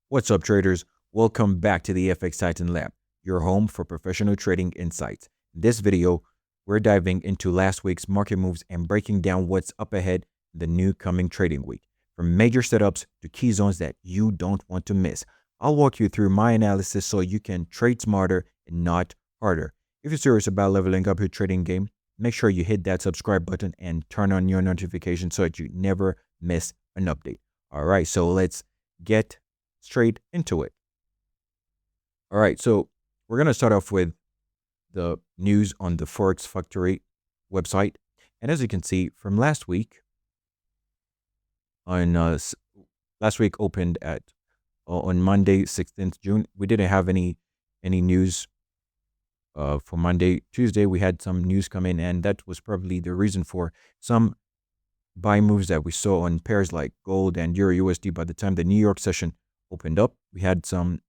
What's up, traders? Welcome back to the FX Titan Lab, your home for professional trading insights. In this video, we're diving into last week's market moves and breaking down what's up ahead in the new coming trading week. From major setups to key zones that you don't want to miss, I'll walk you through my analysis so you can trade smarter and not harder. If you're serious about leveling up your trading game, make sure you hit that subscribe button and turn on your notifications so that you never miss an update. All right, so let's get straight into it. All right, so we're going to start off with the news on the Forex Factory website. And as you can see from last week, last week opened at on Monday, 16th June. We didn't have any news for Monday. Tuesday, we had some news come in, and that was probably the reason for some buy moves that we saw on pairs like gold and Euro USD. By the time the New York session opened up, we had some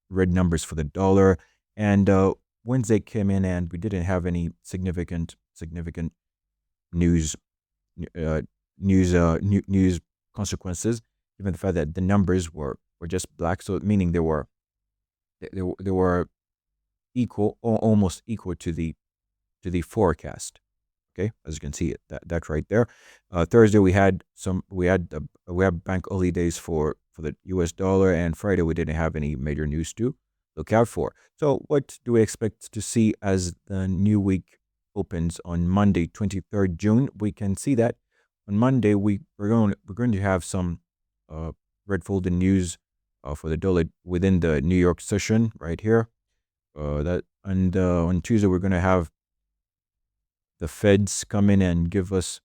red numbers for the dollar, and Wednesday came in and we didn't have any significant news news consequences, given the fact that the numbers were just black, so meaning they were equal or almost equal to the forecast. Okay, as you can see, that right there. Thursday we had bank holidays for the US dollar, and Friday we didn't have any major news to look out for. So what do we expect to see as the new week opens on Monday, 23rd June? We can see that on Monday we're going to have some red folded news for the dollar within the New York session right here. On Tuesday we're going to have the Feds come in and give us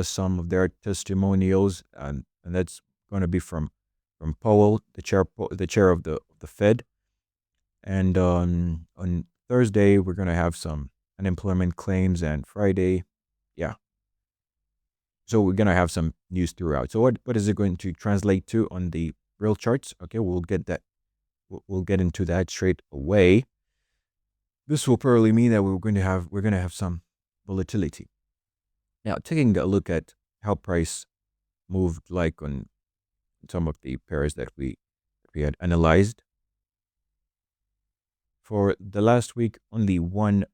some of their testimonials, and that's going to be from Powell, the chair of the Fed. And on Thursday we're going to have some unemployment claims, and Friday, yeah. So we're going to have some news throughout. So what is it going to translate to on the real charts? Okay, we'll get into that straight away. This will probably mean that we're going to have some volatility. Now, taking a look at how price moved like on some of the pairs that we had analyzed. For the last week, only one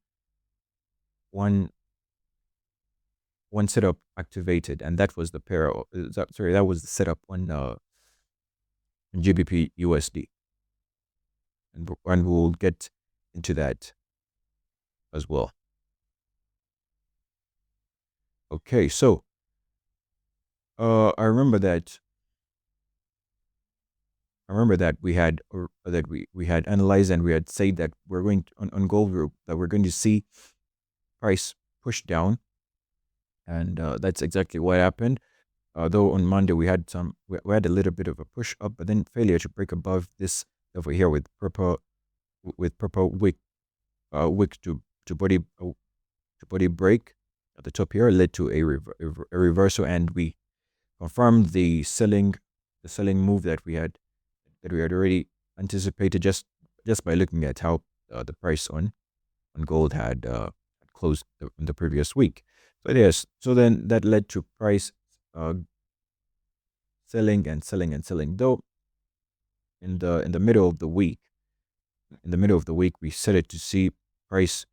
setup activated, and that was the pair. That was the setup on GBP USD, and we'll get into that as well. Okay, so I remember that we had we had analyzed, and we had said that we're going to, on gold group, that we're going to see price push down, and that's exactly what happened. Though on Monday we had a little bit of a push up, but then failure to break above this over here with purple wick to body break at the top here led to a reversal, and we confirmed the selling move that we had already anticipated just by looking at how the price on gold had closed the previous week. So yes, so then that led to price selling and selling and selling. Though in the middle of the week, we started to see price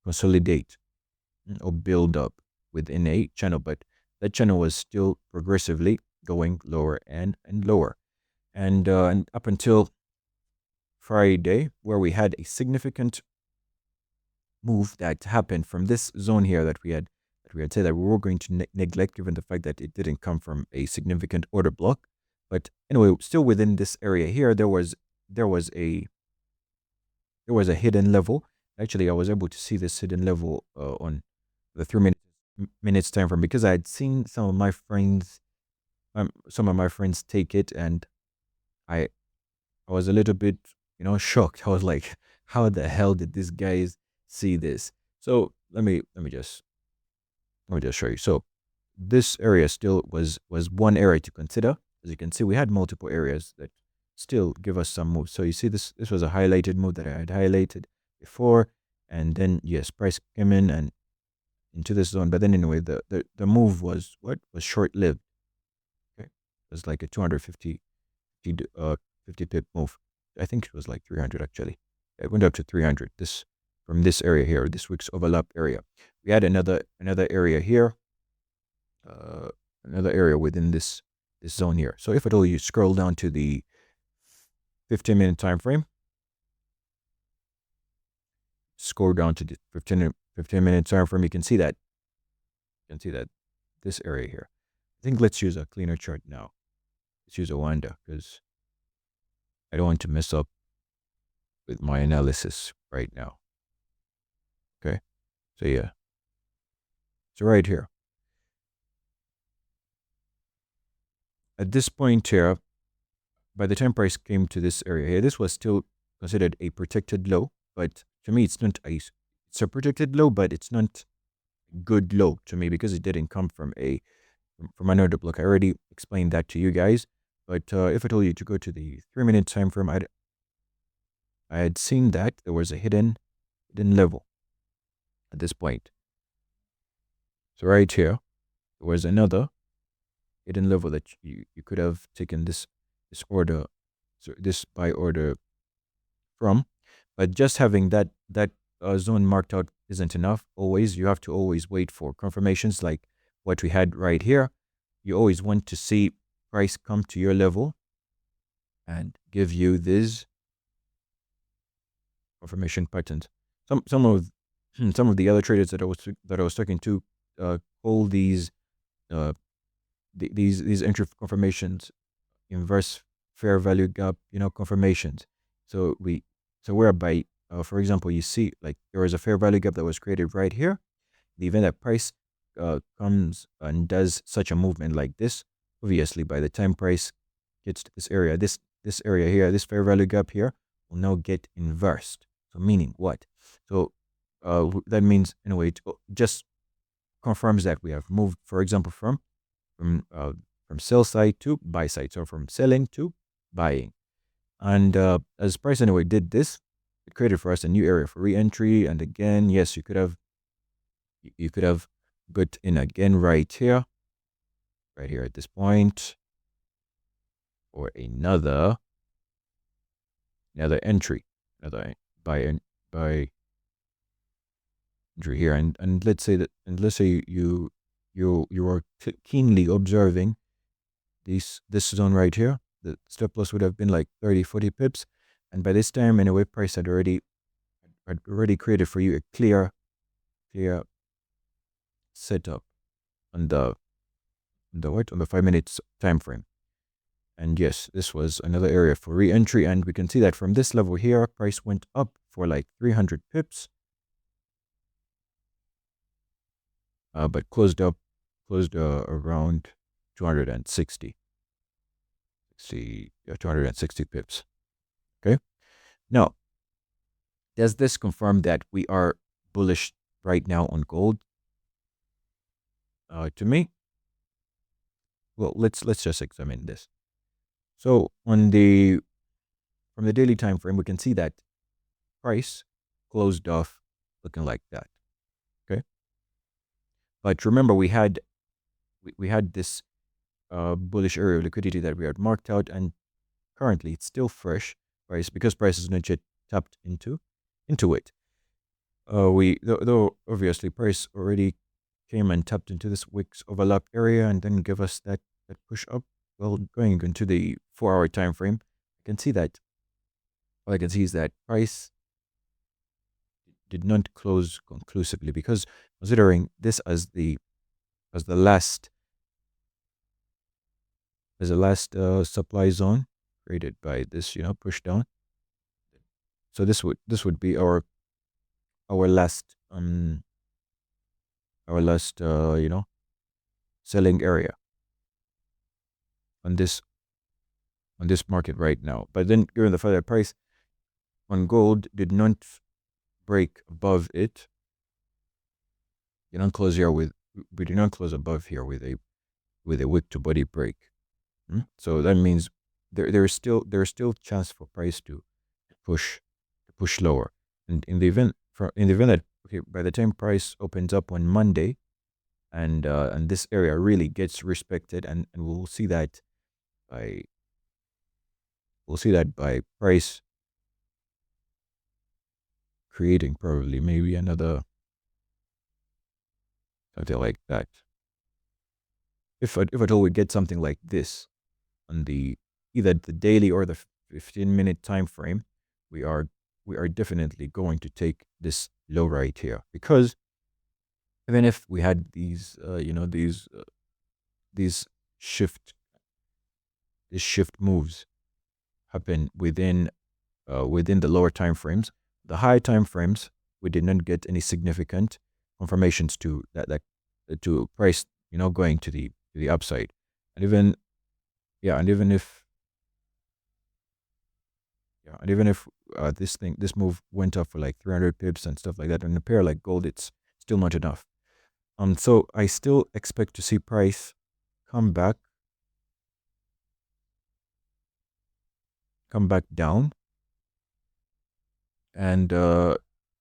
consolidate or build up within a channel, but that channel was still progressively going lower and lower, and up until Friday, where we had a significant move that happened from this zone here that we had said that we were going to neglect, given the fact that it didn't come from a significant order block. But anyway, still within this area here, there was a hidden level. Actually, I was able to see this hidden level on the 3 minutes time frame, because I had seen some of my friends take it, and I was a little bit shocked. I was like, how the hell did these guys see this? So let me just show you. So this area still was one area to consider. As you can see, we had multiple areas that still give us some moves. So you see, this was a highlighted move that I had highlighted before, and then yes, price came in and into this zone. But then anyway, the move was short lived. Okay, was like a 50 pip move. I think it was like 300 actually. It went up to 300 this from this area here, this week's overlap area. We had another area here, uh, another area within this zone here. So if at all you scroll down to the 15-minute time frame, scroll down to the 15-minute time frame, you can see that this area here. I think let's use a cleaner chart now. Let's use a Wanda because I don't want to mess up with my analysis right now. Okay, so yeah, so right here at this point here, by the time price came to this area here, this was still considered a protected low, but to me it's not it's a protected low, but it's not good low to me because it didn't come from another block. I already explained that to you guys. But if I told you to go to the 3-minute time frame, I had seen that there was a hidden level at this point. So right here, there was another hidden level that you could have taken this order, so this buy order from. But just having that zone marked out isn't enough. Always, you have to always wait for confirmations like what we had right here. You always want to see price come to your level and give you these confirmation patterns. Some of the other traders that I was talking to call these entry confirmations inverse fair value gap, confirmations. So whereby, for example, you see like there is a fair value gap that was created right here. The event that price comes and does such a movement like this, obviously by the time price gets to this area, this area here, this fair value gap here will now get inversed. So meaning what? So that means in a way it just confirms that we have moved, for example, from sell side to buy side, so from selling to buying. And as price anyway did this, it created for us a new area for re-entry. And again, yes, you could have got in again right here at this point, or another entry, another buy entry here. And let's say you are keenly observing this zone right here. The stop loss would have been like 30-40 pips, and by this time anyway price had already created for you a clear setup on the 5-minute time frame. And yes, this was another area for re-entry, and we can see that from this level here price went up for like 300 pips, but closed around 260 pips. Okay, now does this confirm that we are bullish right now on gold? To me, well, let's just examine this. So from the daily time frame, we can see that price closed off looking like that. Okay, but remember we had this bullish area of liquidity that we had marked out, and currently it's still fresh price because price is not yet tapped into it. Though obviously price already came and tapped into this wicks overlap area and then give us that push up. Well, going into the 4-hour time frame, I can see that all I can see is that price did not close conclusively, because considering this as the last supply zone created by this push down. So this would be our last selling area on this market right now. But then given the fact that price on gold did not break above it, we did not close above here with a wick to body break. So that means there is still chance for price to push lower. And in the event that by the time price opens up on Monday, and this area really gets respected, and we'll see that by we'll see that by price creating probably maybe another something like that. If at all we get something like this on the either the daily or the 15-minute time frame, we are we are definitely going to take this low right here, because even if we had these these shift these shift moves happen within the lower time frames, the high time frames we did not get any significant confirmations to that to price going to the upside. And even yeah and even if yeah and even if this move went up for like 300 pips and stuff like that, in a pair like gold, it's still not enough. So I still expect to see price come back down, and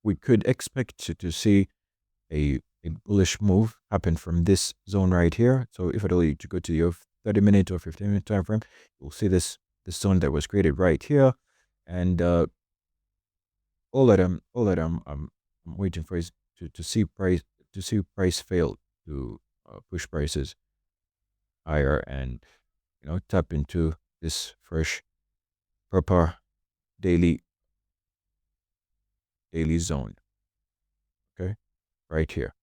we could expect to see a bullish move happen from this zone right here. So if at all you to go to your 30-minute or 15-minute time frame, you'll see this zone that was created right here. And all that I'm waiting for is to see price fail to push prices higher, and tap into this fresh proper daily zone. Okay, right here,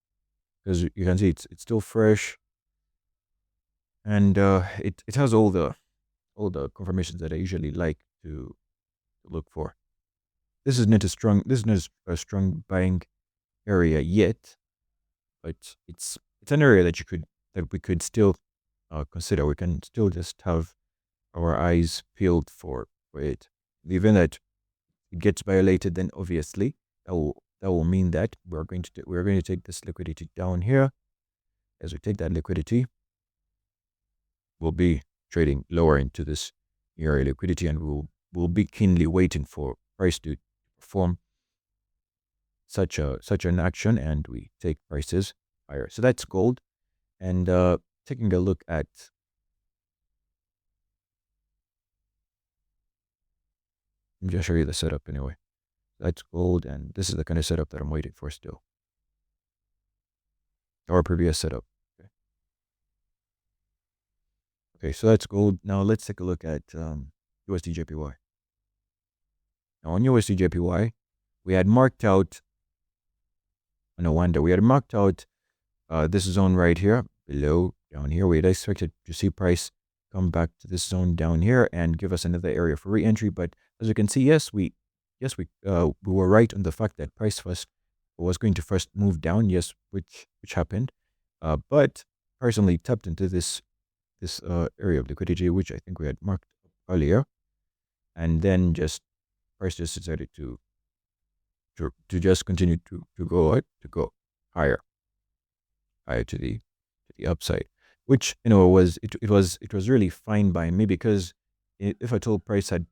because you can see it's still fresh, and it has all the confirmations that I usually like to look for. This is not a strong buying area yet, but it's an area that we could still consider. We can still just have our eyes peeled for it. The event that it gets violated, then obviously that will mean that we're going to take this liquidity down here. As we take that liquidity, we'll be trading lower into this area liquidity, and we'll be keenly waiting for price to perform such an action, and we take prices higher. So that's gold. And taking a look at, let me just show you the setup anyway. That's gold, and this is the kind of setup that I'm waiting for still. Our previous setup. Okay, so that's gold. Now let's take a look at USD/JPY. Now on USD/JPY, we had marked out, no wonder, we had marked out this zone right here, below, down here. We had expected to see price come back to this zone down here and give us another area for re-entry. But as you can see, we were right on the fact that price first was going to first move down, yes, which happened. But price only tapped into this area of liquidity, which I think we had marked earlier, and then price just decided to just continue to go higher to the upside, which was really fine by me, because if at all price had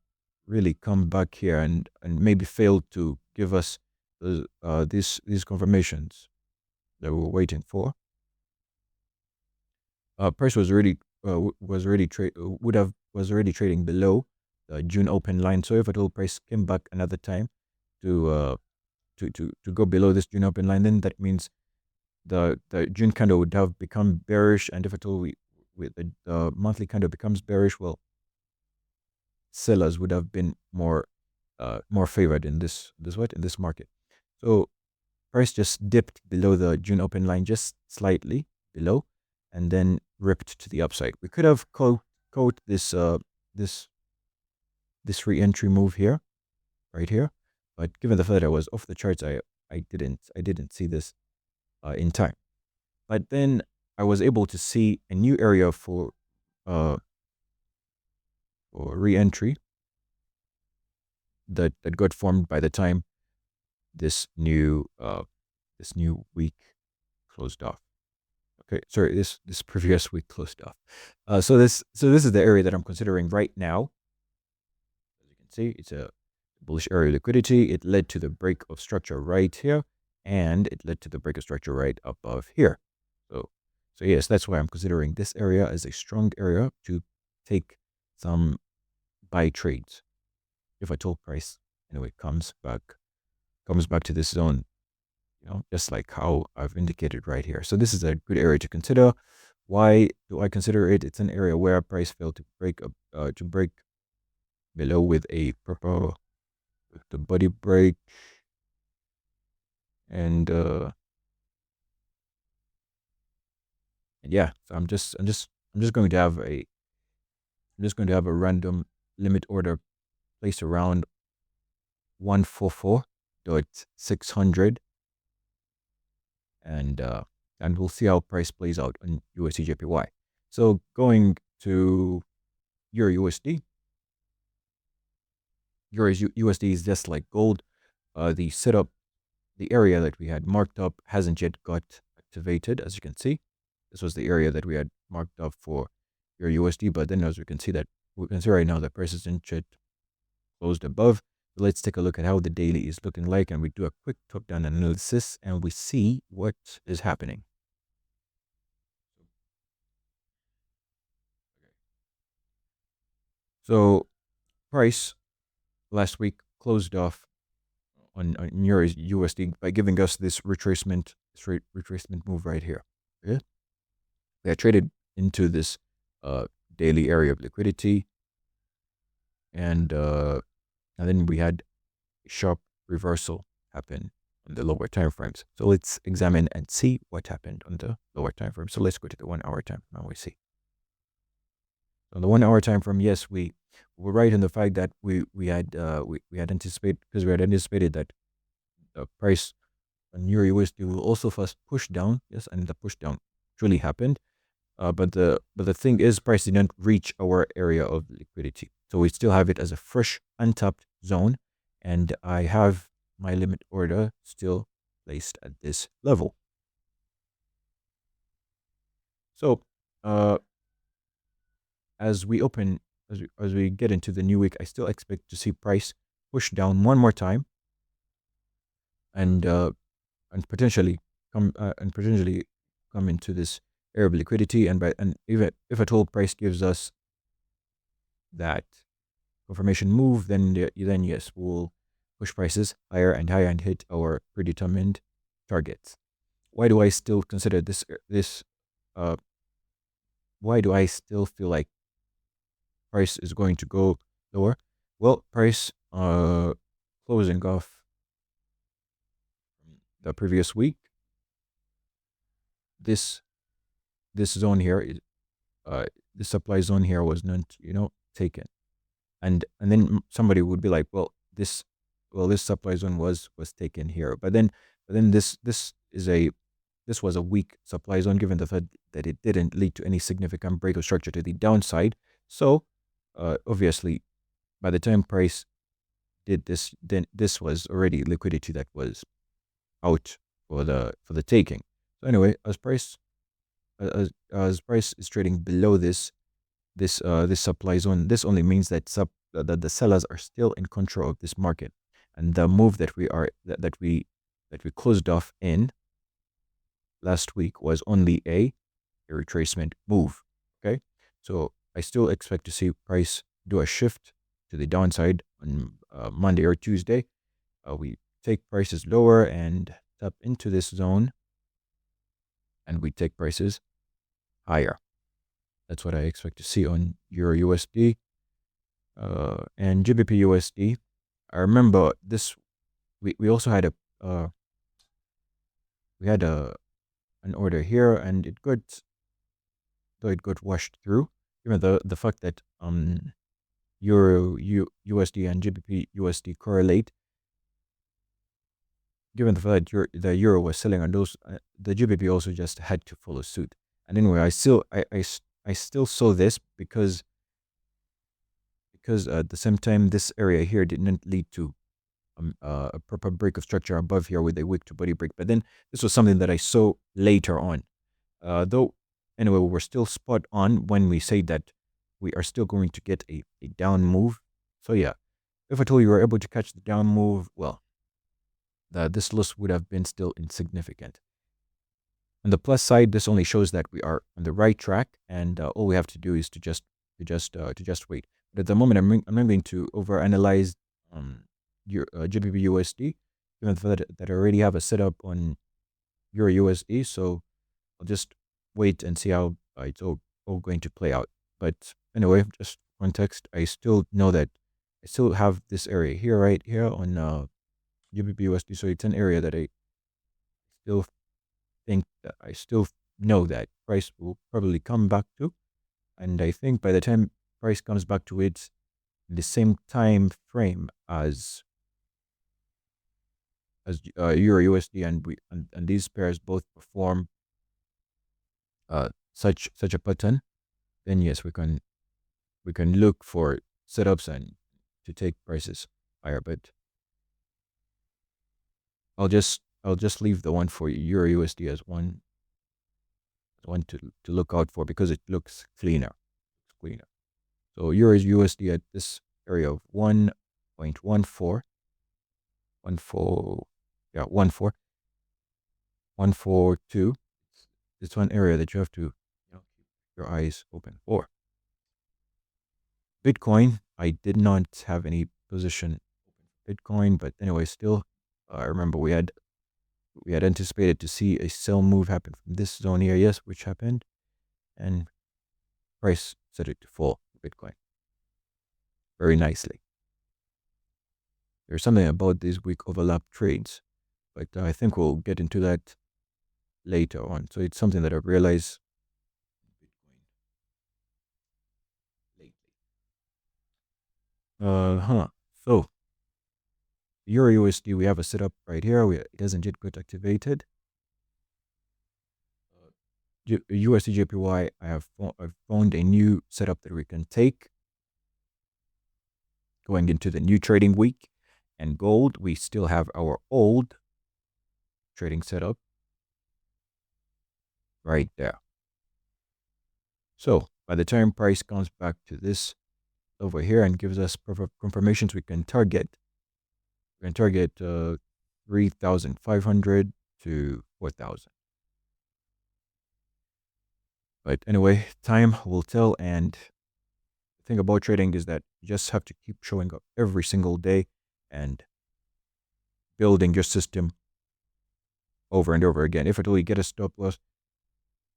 really come back here and maybe failed to give us these confirmations that we were waiting for, price was already was already trading below the June open line. So if at all price came back another time to go below this June open line, then that means the June candle would have become bearish. And if at all the monthly candle becomes bearish, well, sellers would have been more favored in this market. So price just dipped below the June open line, just slightly below, and then ripped to the upside. We could have caught this re-entry move here, right here, but given the fact that I was off the charts, I didn't see this in time. But then I was able to see a new area for re-entry that got formed by the time this new week closed off. Okay, sorry, this previous week closed off. So this is the area that I'm considering right now. As you can see, it's a bullish area liquidity. It led to the break of structure right here, and it led to the break of structure right above here. So yes, that's why I'm considering this area as a strong area to take some buy trades. If at all price anyway comes back to this zone, just like how I've indicated right here. So this is a good area to consider. Why do I consider it? It's an area where price failed to break below with the body break, and yeah. So I'm just going to have a random limit order placed around 144.600, and we'll see how price plays out on USD/JPY. So going to Euro USD. Euro USD is just like gold. The area that we had marked up hasn't yet got activated, as you can see. This was the area that we had marked up for Euro USD, but then as we can see right now the price isn't yet closed above. So let's take a look at how the daily is looking like, and we do a quick top-down analysis, and we see what is happening. So price last week closed off on Euro USD by giving us this retracement move right here. Okay? They are traded into this daily area of liquidity, and then we had a sharp reversal happen on the lower time frames. So let's examine and see what happened on the lower time frame. So let's go to the 1 hour time frame. Now we see. On the 1 hour time frame, yes, we were right in the fact that we had anticipated, because we had anticipated that the price on Euro USD will also first push down. Yes, and the push down truly happened. But the thing is, price didn't reach our area of liquidity, so we still have it as a fresh untapped zone, and I have my limit order still placed at this level. So as we get into the new week, I still expect to see price push down one more time, and potentially come into this area of liquidity, and even if at all price gives us that confirmation move, then yes, we'll push prices higher and higher and hit our predetermined targets. Why do I still consider this? Why do I still feel like price is going to go lower? Well, price closing off the previous week, this zone here is the supply zone here was not taken, and then somebody would be like, well, this supply zone was taken here, but then this was a weak supply zone, given the fact that it didn't lead to any significant break of structure to the downside. So obviously by the time price did this, then this was already liquidity that was out for the taking. So anyway, as price is trading below this supply zone, this only means that the sellers are still in control of this market, and the move that we closed off in last week was only a retracement move. Okay, so I still expect to see price do a shift to the downside on Monday or Tuesday. We take prices lower and tap into this zone, and we take prices higher. That's what I expect to see on Euro USD and GBP USD. I remember this. We also had an order here, and it got washed through. Given the fact that Euro USD and GBP USD correlate, given the fact that the euro was selling on those, the GBP also just had to follow suit. And anyway, I still saw this because at the same time, this area here didn't lead to a proper break of structure above here with a wick to body break. But then this was something that I saw later on. Though, anyway, we're still spot on when we say that we are still going to get a down move. So yeah, if at all you were able to catch the down move, well, this loss would have been still insignificant. On the plus side, this only shows that we are on the right track, and all we have to do is to just to just wait. But at the moment, I'm not going to overanalyze your GBP USD, given the fact that I already have a setup on Euro USD. So I'll just wait and see how it's all going to play out. But anyway, just context, I still know that I still have this area here, right here on GBP USD. So it's an area that I still think that I still know that price will probably come back to. And I think by the time price comes back to it, the same time frame as Euro USD, and these pairs both perform such a pattern, then yes, we can look for setups and to take prices higher. But I'll just leave the one for Euro USD as one to look out for because it looks cleaner. Cleaner. So Euro USD at this area of 1.14, 14, yeah, 142. It's one area that you have to keep your eyes open for. Bitcoin, I did not have any position Bitcoin, but anyway, still, I remember we had anticipated to see a sell move happen from this zone here, yes, which happened, and price set it to fall Bitcoin very nicely. There's something about these week overlap trades, but I think we'll get into that later on. So it's something that I've realized lately. So Euro USD, we have a setup right here. It hasn't yet got activated. USD JPY, I've found a new setup that we can take going into the new trading week. And gold, we still have our old trading setup right there. So by the time price comes back to this over here and gives us confirmations, we can target 3,500 to 4,000. But anyway, time will tell. And the thing about trading is that you just have to keep showing up every single day and building your system over and over again. If at all you get a stop loss,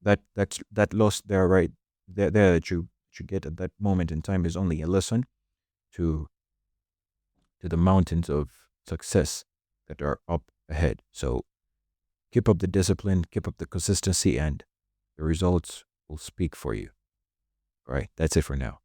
that loss there, right there that you get at that moment in time is only a lesson to the mountains of success that are up ahead. So keep up the discipline, keep up the consistency, and the results will speak for you. All right, that's it for now.